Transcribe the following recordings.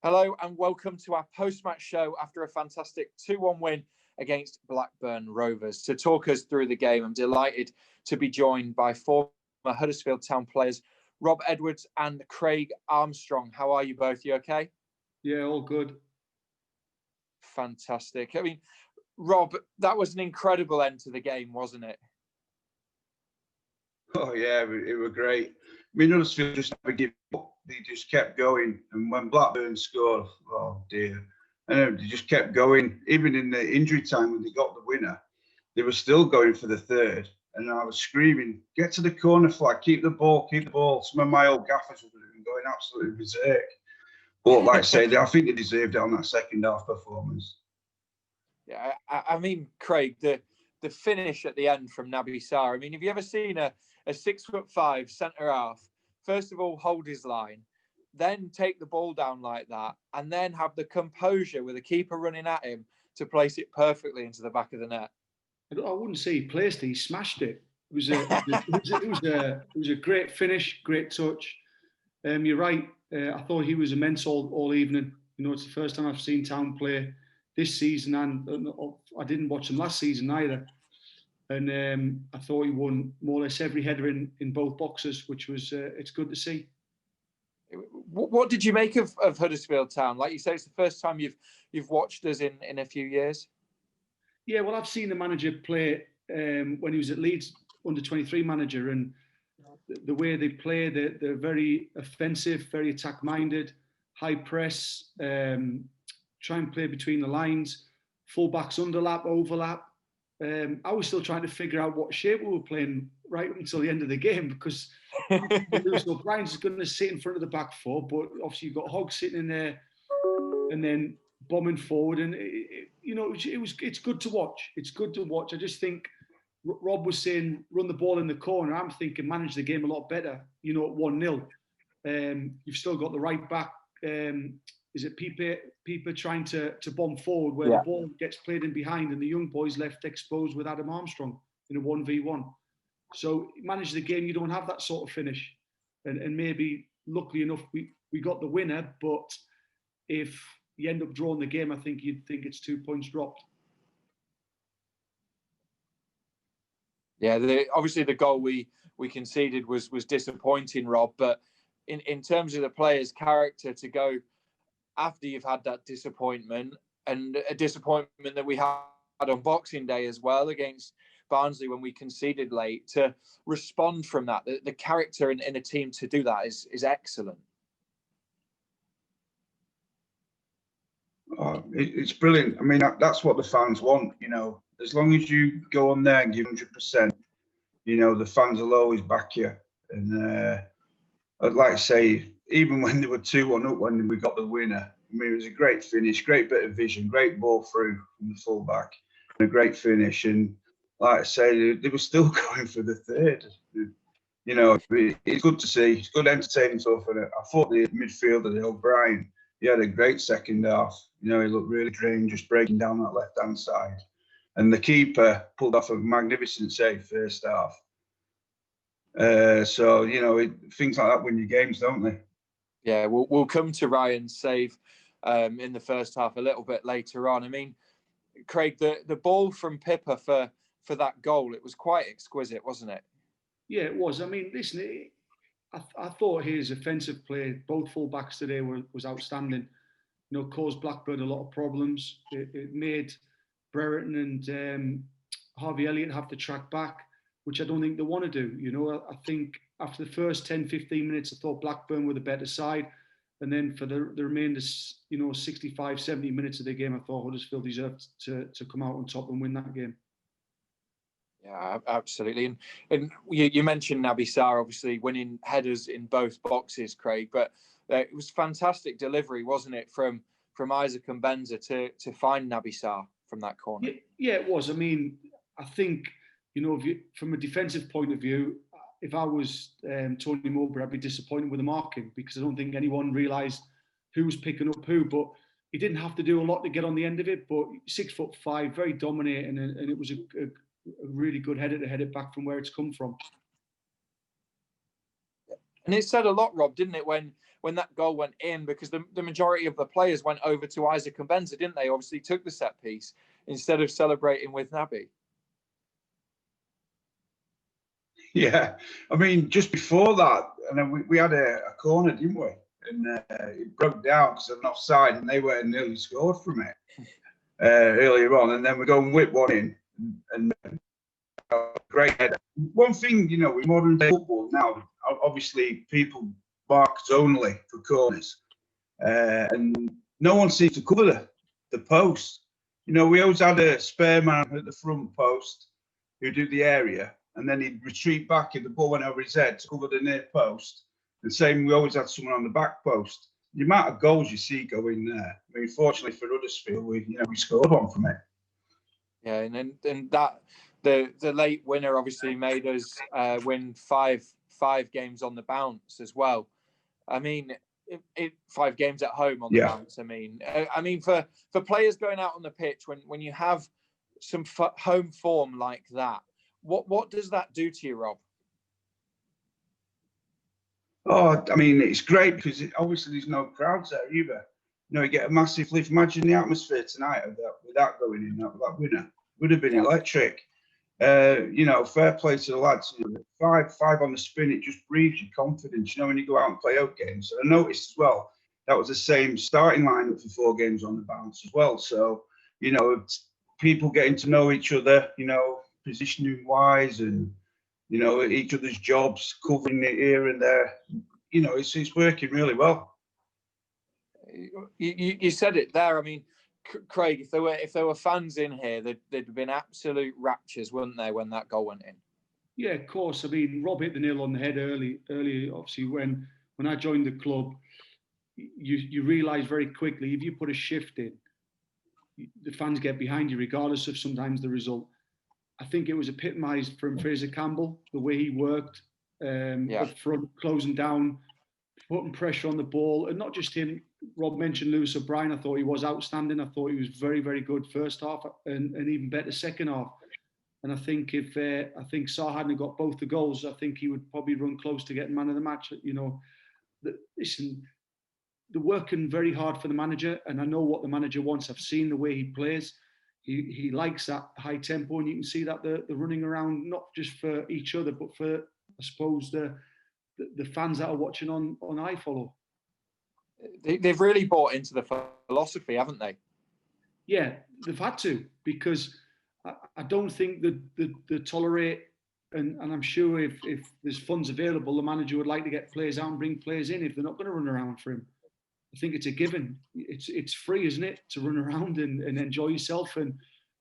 Hello and welcome to our post-match show after a fantastic 2-1 win against Blackburn Rovers. To talk us through the game, I'm delighted to be joined by former Huddersfield Town players Rob Edwards and Craig Armstrong. How are you both? You okay? Yeah, all good. Fantastic. I mean, Rob, that was an incredible end to the game, wasn't it? Oh yeah, it was great. I mean, Huddersfield just never give up. They just kept going, and when Blackburn scored, oh dear, and they just kept going. Even in the injury time when they got the winner, they were still going for the third. And I was screaming, "Get to the corner flag, keep the ball, keep the ball." Some of my old gaffers were going absolutely berserk. But like I say, I think they deserved it on that second half performance. Yeah, I mean, Craig, the finish at the end from Naby Sarr. I mean, have you ever seen a 6'5" centre half, first of all, hold his line, then take the ball down like that, and then have the composure with the keeper running at him to place it perfectly into the back of the net? I wouldn't say he placed it; he smashed it. It was a great finish, great touch. You're right. I thought he was immense all evening. You know, it's the first time I've seen Town play this season, and I didn't watch him last season either. And I thought he won more or less every header in both boxes, which was it's good to see. What did you make of Huddersfield Town? Like you say, it's the first time you've watched us in a few years. Yeah, well, I've seen the manager play when he was at Leeds, under-23 manager, and the way they play, they're very offensive, very attack-minded, high press, try and play between the lines, full-backs underlap, overlap. I was still trying to figure out what shape we were playing right up until the end of the game, because Lewis O'Brien's going to sit in front of the back four, but obviously you've got Hogg sitting in there and then bombing forward, and it's good to watch. It's good to watch. I just think Rob was saying run the ball in the corner. I'm thinking manage the game a lot better. You know, at 1-0, you've still got the right back. Is it Pipe trying to bomb forward where the ball gets played in behind, and the young boys left exposed with Adam Armstrong in a 1v1. So manage the game. You don't have that sort of finish, and maybe luckily enough we got the winner, but if you end up drawing the game, I think you'd think it's 2 points dropped. Yeah, obviously the goal we conceded was disappointing, Rob. But in terms of the players' character to go after you've had that disappointment, and a disappointment that we had on Boxing Day as well against Barnsley when we conceded late, to respond from that, the character in a team to do that is excellent. Oh, it's brilliant. I mean, that's what the fans want, you know. As long as you go on there and give 100%, you know, the fans will always back you. And I'd like to say, even when they were 2-1 up, when we got the winner, I mean, it was a great finish, great bit of vision, great ball through from the fullback, and a great finish. And like I say, they were still going for the third. You know, it's good to see. It's good entertaining stuff. And I thought the midfielder, the O'Brien, he had a great second half. You know, he looked really drained, just breaking down that left-hand side. And the keeper pulled off a magnificent save first half. So, you know, things like that win your games, don't they? Yeah, we'll come to Ryan's save in the first half a little bit later on. I mean, Craig, the ball from Pippa for that goal, it was quite exquisite, wasn't it? Yeah, it was. I mean, listen, I thought his offensive play, both full-backs today, was outstanding. You know, caused Blackburn a lot of problems. It made Brereton and Harvey Elliott have to track back, which I don't think they want to do. You know, I think after the first 10, 15 minutes, I thought Blackburn were the better side. And then for the remainder, 65, 70 minutes of the game, I thought Huddersfield deserved to come out on top and win that game. Yeah, absolutely. And you mentioned Naby Sarr, obviously winning headers in both boxes, Craig, but it was fantastic delivery, wasn't it, from Isaac and Benza to find Naby Sarr from that corner? Yeah, it was. I mean, I think, from a defensive point of view, if I was Tony Mowbray, I'd be disappointed with the marking, because I don't think anyone realised who was picking up who. But he didn't have to do a lot to get on the end of it. But 6'5", very dominating, and it was a really good header to head it back from where it's come from. And it said a lot, Rob, didn't it, when that goal went in, because the majority of the players went over to Isaac and Benza, didn't they? Obviously took the set piece instead of celebrating with Naby. Yeah, I mean, just before that, and then we had a corner, didn't we? And it broke down because of an offside, and they were nearly scored from it earlier on. And then we go and whip one in, and great header. One thing, you know, with modern day football now, obviously people mark only for corners, and no one seems to cover the post. You know, we always had a spare man at the front post who'd do the area, and then he'd retreat back if the ball went over his head to cover the near post. And same, we always had someone on the back post. The amount of goals you see go in there. I mean, fortunately for Huddersfield, we scored one from it. Yeah, and that the late winner obviously made us win five games on the bounce as well. I mean, 5 games at home on the bounce. I mean, for players going out on the pitch when you have some home form like that, what does that do to you, Rob? Oh, I mean, it's great because obviously there's no crowds there either. You know, you get a massive lift. Imagine the atmosphere tonight with that going in, that winner would have been electric. You know, fair play to the lads. You know, five on the spin, it just breathes your confidence. You know, when you go out and play out games. And I noticed as well that was the same starting lineup for 4 games on the bounce as well. So, you know, people getting to know each other. You know, positioning wise and, you know, each other's jobs, covering it here and there. You know, it's working really well. You said it there. I mean, Craig, if there were fans in here, they'd have been absolute raptures, wouldn't they, when that goal went in? Yeah, of course. I mean, Rob hit the nail on the head early. Obviously, when I joined the club, you realise very quickly if you put a shift in, the fans get behind you regardless of sometimes the result. I think it was epitomised from Fraser Campbell, the way he worked up front, closing down, putting pressure on the ball, and not just him. Rob mentioned Lewis O'Brien. I thought he was outstanding. I thought he was very, very good first half and even better second half. And I think if Sarr hadn't got both the goals, I think he would probably run close to getting man of the match. You know, listen, they're working very hard for the manager, and I know what the manager wants. I've seen the way he plays. He likes that high tempo, and you can see that they're running around not just for each other, but for, I suppose, the fans that are watching on iFollow. They've really bought into the philosophy, haven't they? Yeah, they've had to, because I don't think that they tolerate, and I'm sure if there's funds available, the manager would like to get players out and bring players in if they're not going to run around for him. I think it's a given. It's free, isn't it, to run around and enjoy yourself. And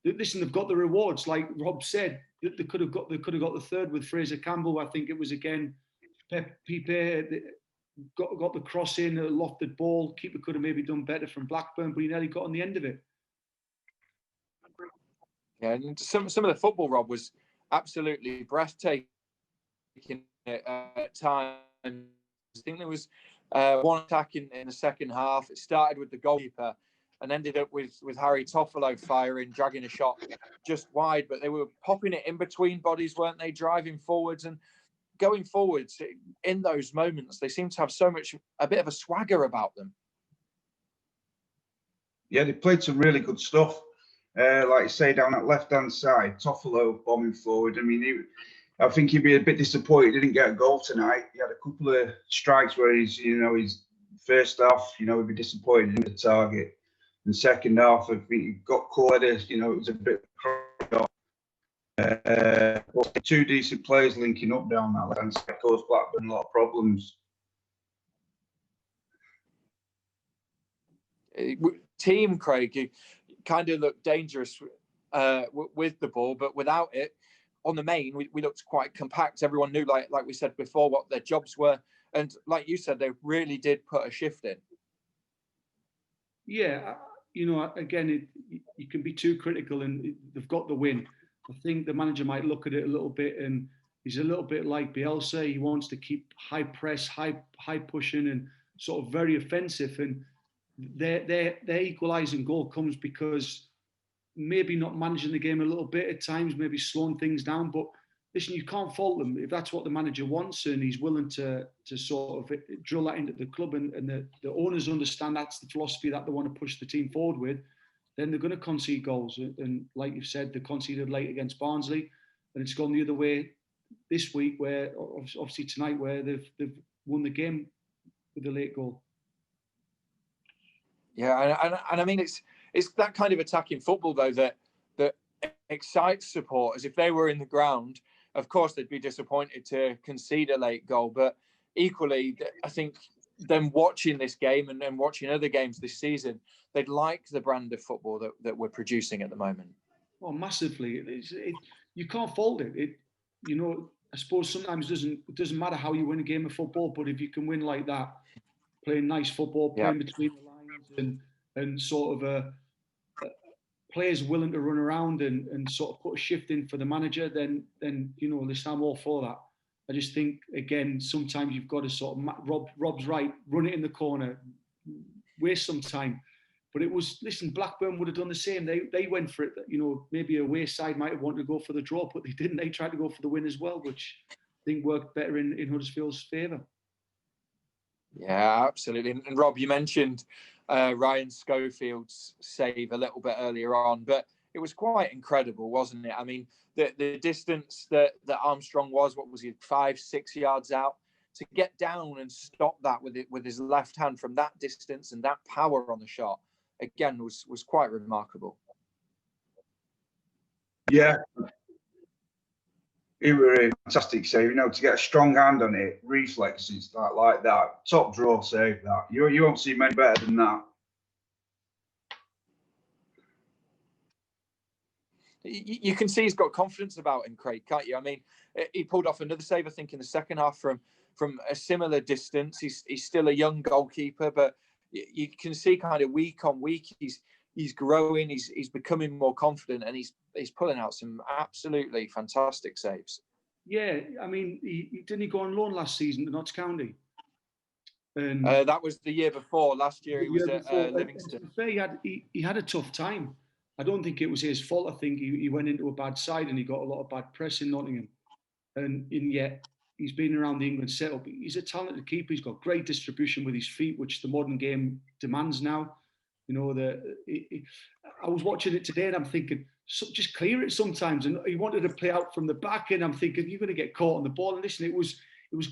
listen, they've got the rewards, like Rob said. They could have got the third with Fraser Campbell. I think it was again Pipe got the cross in, a lofted ball. Keeper could have maybe done better from Blackburn, but he nearly got on the end of it. Yeah, and some of the football, Rob, was absolutely breathtaking at times. I think there was one attack in the second half. It started with the goalkeeper and ended up with Harry Toffolo firing, dragging a shot just wide. But they were popping it in between bodies, weren't they? Driving forwards and going forwards in those moments. They seem to have a bit of a swagger about them. Yeah, they played some really good stuff. Like you say, down that left-hand side, Toffolo bombing forward. I mean, I think he'd be a bit disappointed he didn't get a goal tonight. He had a couple of strikes where he's first half, he'd be disappointed in the target. And second half, I think he got caught. It was a bit. Two decent players linking up down that left-hand side caused Blackburn a lot of problems. Team, Craig, you kind of looked dangerous with the ball, but without it, on the main, we looked quite compact. Everyone knew, like we said before, what their jobs were. And like you said, they really did put a shift in. Yeah, again, you can be too critical, and they've got the win. I think the manager might look at it a little bit, and he's a little bit like Bielsa. He wants to keep high press, high pushing, and sort of very offensive. And their equalising goal comes because maybe not managing the game a little bit at times, maybe slowing things down. But listen, you can't fault them if that's what the manager wants and he's willing to sort of drill that into the club, and the owners understand that's the philosophy that they want to push the team forward with. Then they're going to concede goals, and like you've said, they conceded late against Barnsley, and it's gone the other way this week, where obviously tonight, where they've won the game with a late goal. Yeah, and I mean it's that kind of attacking football though that excites supporters. If they were in the ground, of course they'd be disappointed to concede a late goal, but equally, I think them watching this game and then watching other games this season, they'd like the brand of football that we're producing at the moment. Well, massively. You can't fault it. I suppose sometimes it doesn't matter how you win a game of football, but if you can win like that, playing nice football, playing between the lines, and sort of players willing to run around and sort of put a shift in for the manager, then listen, I'm all for that. I just think, again, sometimes you've got to sort of, Rob's right, run it in the corner, waste some time. But it was, listen, Blackburn would have done the same. They went for it. Maybe a away side might have wanted to go for the draw, but they didn't. They tried to go for the win as well, which I think worked better in Huddersfield's favour. Yeah, absolutely. And Rob, you mentioned Ryan Schofield's save a little bit earlier on, but it was quite incredible, wasn't it? I mean, the distance that Armstrong was, what was he, 5-6 yards out, to get down and stop that with his left hand from that distance and that power on the shot, again, was quite remarkable. Yeah. It was a fantastic save, to get a strong hand on it, reflexes like that, top draw save that. You won't see many better than that. You can see he's got confidence about him, Craig, can't you? I mean, he pulled off another save, I think, in the second half from a similar distance. He's still a young goalkeeper, but you can see kind of week on week he's growing, he's becoming more confident, and he's pulling out some absolutely fantastic saves. Yeah, I mean, didn't he go on loan last season to Notts County? And that was the year before. Last year he was at Livingston. He had a tough time. I don't think it was his fault. I think he went into a bad side and he got a lot of bad press in Nottingham. And yet he's been around the England setup. He's a talented keeper. He's got great distribution with his feet, which the modern game demands now. I was watching it today and I'm thinking, just clear it sometimes. And he wanted to play out from the back, and I'm thinking, you're going to get caught on the ball. And listen, it was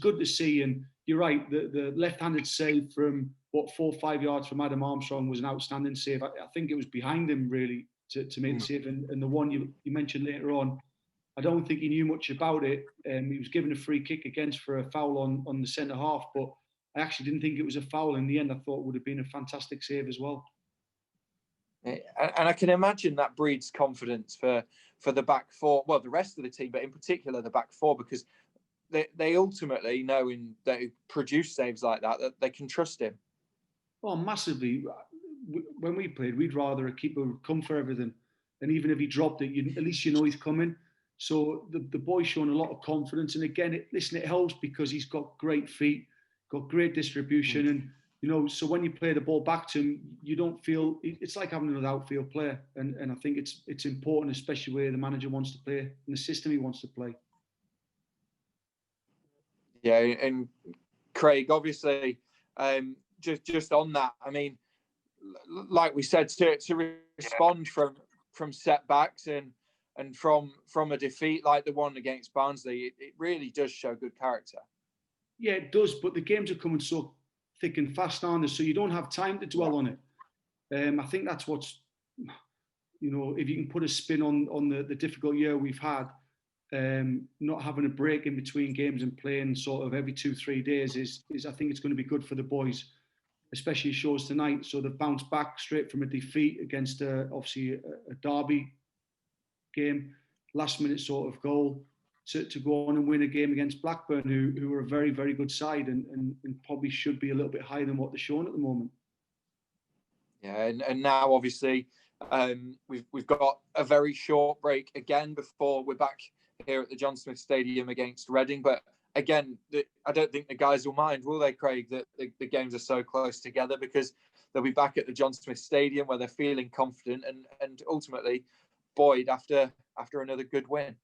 good to see. And you're right, the left-handed save from 4 or 5 yards from Adam Armstrong was an outstanding save. I think it was behind him really to make the save. And the one you mentioned later on, I don't think he knew much about it. He was given a free kick against for a foul on the centre half, but I actually didn't think it was a foul in the end. I thought it would have been a fantastic save as well. And I can imagine that breeds confidence for the back four, well, the rest of the team, but in particular the back four, because they ultimately, knowing that he produce saves like that they can trust him. Oh, massively. When we played, we'd rather a keeper would come for everything. And even if he dropped it, at least he's coming. So the boy's showing a lot of confidence. And again, it helps because he's got great feet, got great distribution. And, so when you play the ball back to him, you don't feel, it's like having another outfield player. And I think it's important, especially where the manager wants to play and the system he wants to play. Yeah, and Craig, obviously, just on that, I mean, like we said, to respond from setbacks and from a defeat like the one against Barnsley, it really does show good character. Yeah, it does, but the games are coming so thick and fast, aren't they? So you don't have time to dwell on it. I think that's what's, if you can put a spin on the difficult year we've had, not having a break in between games and playing sort of every 2-3 days is I think it's going to be good for the boys, especially shows tonight. So they've bounced back straight from a defeat against obviously a derby game, last minute sort of goal to go on and win a game against Blackburn, who are a very, very good side and probably should be a little bit higher than what they're showing at the moment. Yeah, and now obviously we've got a very short break again before we're back here at the John Smith Stadium against Reading. But again, I don't think the guys will mind, will they, Craig, that the games are so close together, because they'll be back at the John Smith Stadium where they're feeling confident and ultimately buoyed after another good win.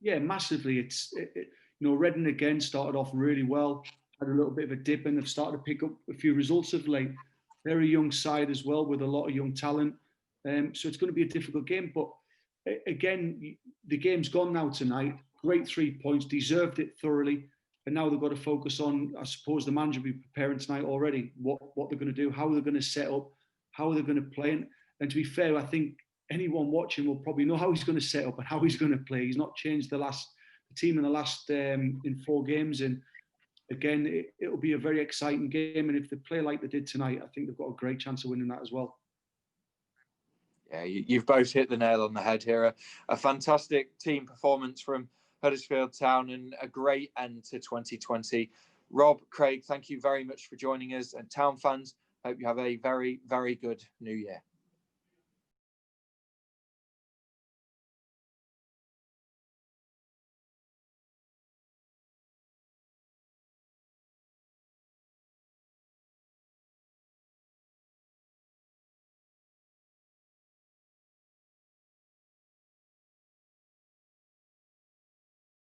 Yeah, massively. Reading again started off really well, had a little bit of a dip, and they've started to pick up a few results of late. They're a young side as well with a lot of young talent. So it's going to be a difficult game. But again, the game's gone now tonight. Great 3 points, deserved it thoroughly. And now they've got to focus on, I suppose, the manager will be preparing tonight already, what they're going to do, how they're going to set up, how they're going to play. And to be fair, I think anyone watching will probably know how he's going to set up and how he's going to play. He's not changed the team in the last in 4 games. And again, it'll be a very exciting game. And if they play like they did tonight, I think they've got a great chance of winning that as well. Yeah, you've both hit the nail on the head here. A fantastic team performance from Huddersfield Town and a great end to 2020. Rob, Craig, thank you very much for joining us. And Town fans, hope you have a very, very good new year.